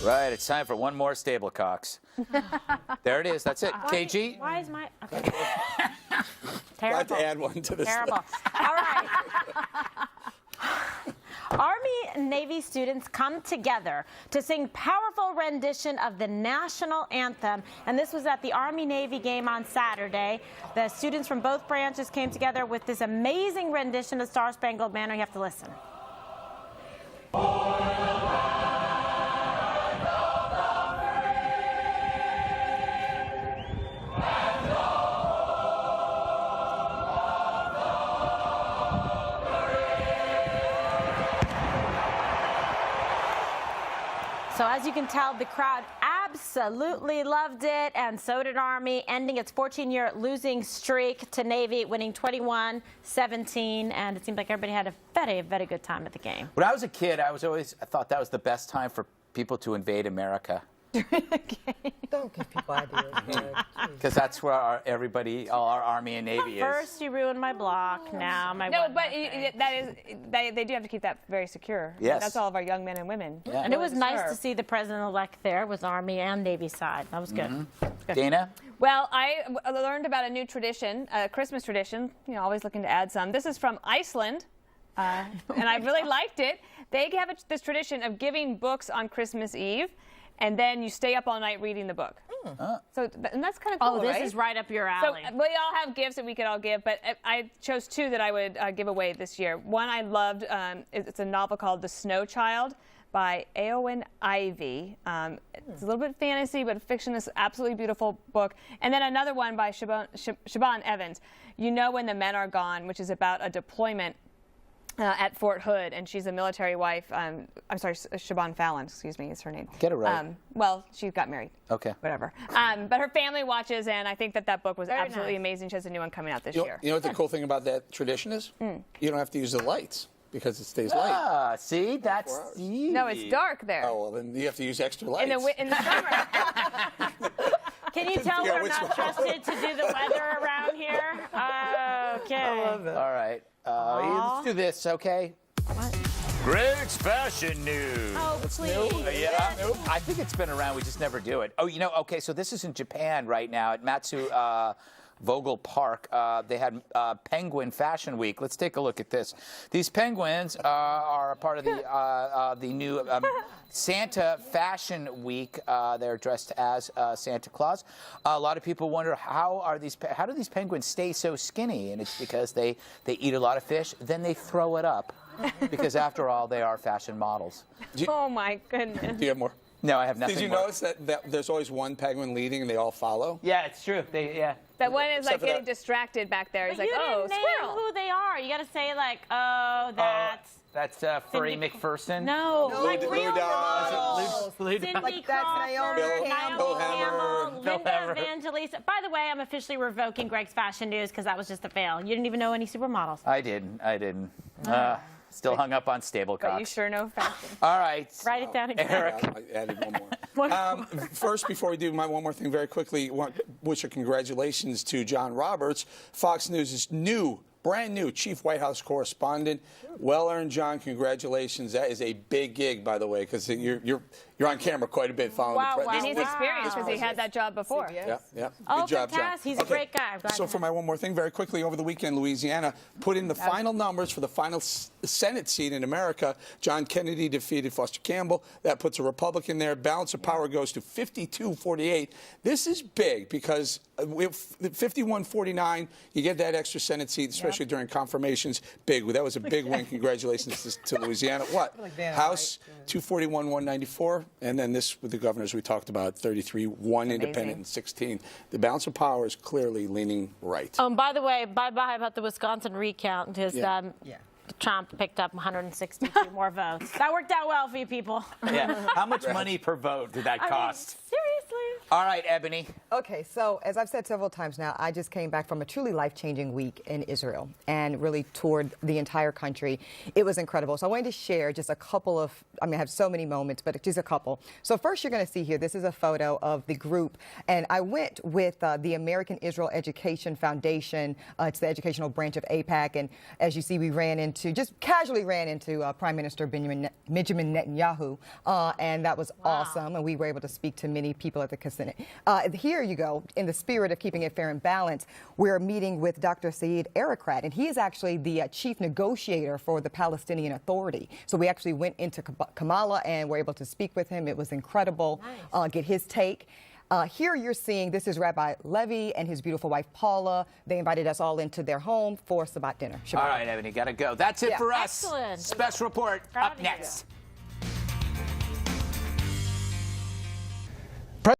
Right, it's time for one more stable cocks. There it is. That's it. KG? Why is my... Okay. Terrible. I have to add one to this Terrible. list. All right. Army and Navy students come together to sing powerful rendition of the national anthem, and this was at the Army-Navy game on Saturday. The students from both branches came together with this amazing rendition of Star Spangled Banner. You have to listen. So as you can tell, the crowd absolutely loved it, and so did Army, ending its 14-year losing streak to Navy, winning 21-17, and it seemed like everybody had a very, very good time at the game. When I was a kid, I thought that was the best time for people to invade America. Don't give people ideas. Because that's where all our Army and Navy is. First, you ruined my block. Now my they do have to keep that very secure. Yes. That's all of our young men and women. Yeah. And it was nice to see the president-elect there with Army and Navy side. That was good. Good. Dana? Well, I learned about a new tradition, a Christmas tradition. You know, always looking to add some. This is from Iceland, and I really liked it. They have this tradition of giving books on Christmas Eve, and then you stay up all night reading the book. So, and that's kind of cool, Oh, this right? is right up your alley. So we all have gifts that we could all give, but I chose two that I would give away this year. One I loved, it's a novel called The Snow Child by Eowyn Ivey. It's a little bit fantasy, but fiction. Is absolutely beautiful book. And then another one by Siobhan Evans, You Know When the Men Are Gone, which is about a deployment at Fort Hood, and she's a military wife. I'm sorry, Siobhan Fallon, excuse me, is her name. Get it right. Well, she got married. Okay. Whatever. But her family watches, and I think that book was Very absolutely nice. amazing. She has a new one coming out this You year. know what the cool thing about that tradition is? You don't have to use the lights because it stays light. Ah, see? That's... No, it's dark there. Oh, well, then you have to use extra lights. In the summer. Can you tell Yeah, we're which not one? trusted to do the weather around here? Okay. I love it. All right. Let's do this, okay? What? Greg's fashion news. Oh, please. Yeah, I think it's been around. We just never do it. Oh, you know, okay, so this is in Japan right now at Matsu Vogel Park. They had Penguin Fashion Week. Let's take a look at this. These penguins are a part of the new Santa Fashion Week. They're dressed as Santa Claus. A lot of people wonder how do these penguins stay so skinny? And it's because they eat a lot of fish, then they throw it up. Because after all, they are fashion models. Oh my goodness. Do you have more? No, I have nothing. Did you more. notice that there's always one penguin leading and they all follow? Yeah, it's true. That one is like Except for getting that- distracted back there. He's But like, you oh, didn't name squirrel. who they are. You got to say like, oh, that's... That's Furry Cindy- McPherson. No, like Lou real Downs. models. Lou Cindy Downs. Like that's Crawford, Naomi Bill Hammer. Linda Hammer. Evangelista. By the way, I'm officially revoking Greg's fashion news because that was just a fail. You didn't even know any supermodels. I didn't. Still hung up on stable But you cocks. sure know fashion. All right. Write it down again. Eric. I added one more. First, before we do my one more thing very quickly, wish a congratulations to John Roberts, Fox News' brand new chief White House correspondent. Well earned, John. Congratulations. That is a big gig, by the way, because you're on camera quite a bit following Wow, the wow. And he's Wow. experienced because he had that job before. Yeah. Oh, Good job, John. fantastic. He's a great guy. I'm glad So to for have my one more thing, very quickly, over the weekend, Louisiana put in the final numbers for the final Senate seat in America. John Kennedy defeated Foster Campbell. That puts a Republican there. Balance of power goes to 52-48. This is big because with 51-49, you get that extra Senate seat, especially during confirmations. Big. That was a big win. Congratulations to Louisiana. What? House 241-194, and then this with the governors we talked about, 33, 1 independent, and 16. The balance of power is clearly leaning right. By the way, bye-bye about the Wisconsin recount because Trump picked up 162 more votes. That worked out well for you people. Yeah. How much money per vote did that cost? Seriously. All right, Ebony. Okay, so as I've said several times now, I just came back from a truly life-changing week in Israel and really toured the entire country. It was incredible. So I wanted to share just a couple of, I have so many moments, but just a couple. So first you're going to see here, this is a photo of the group. And I went with the American Israel Education Foundation. It's the educational branch of AIPAC. And as you see, we just casually ran into Prime Minister Benjamin Netanyahu. And that was awesome. And we were able to speak to many people at the casino. Here you go. In the spirit of keeping it fair and balanced, we're meeting with Dr. Saeed Erekat, and he is actually the chief negotiator for the Palestinian Authority. So we actually went into Kamala and were able to speak with him. It was incredible. Nice. Get his take. Here you're seeing, this is Rabbi Levy and his beautiful wife Paula. They invited us all into their home for Shabbat dinner. Shabbat. All right, Ebony, got to go. That's it for us. Excellent. Special report Proud up of you. next.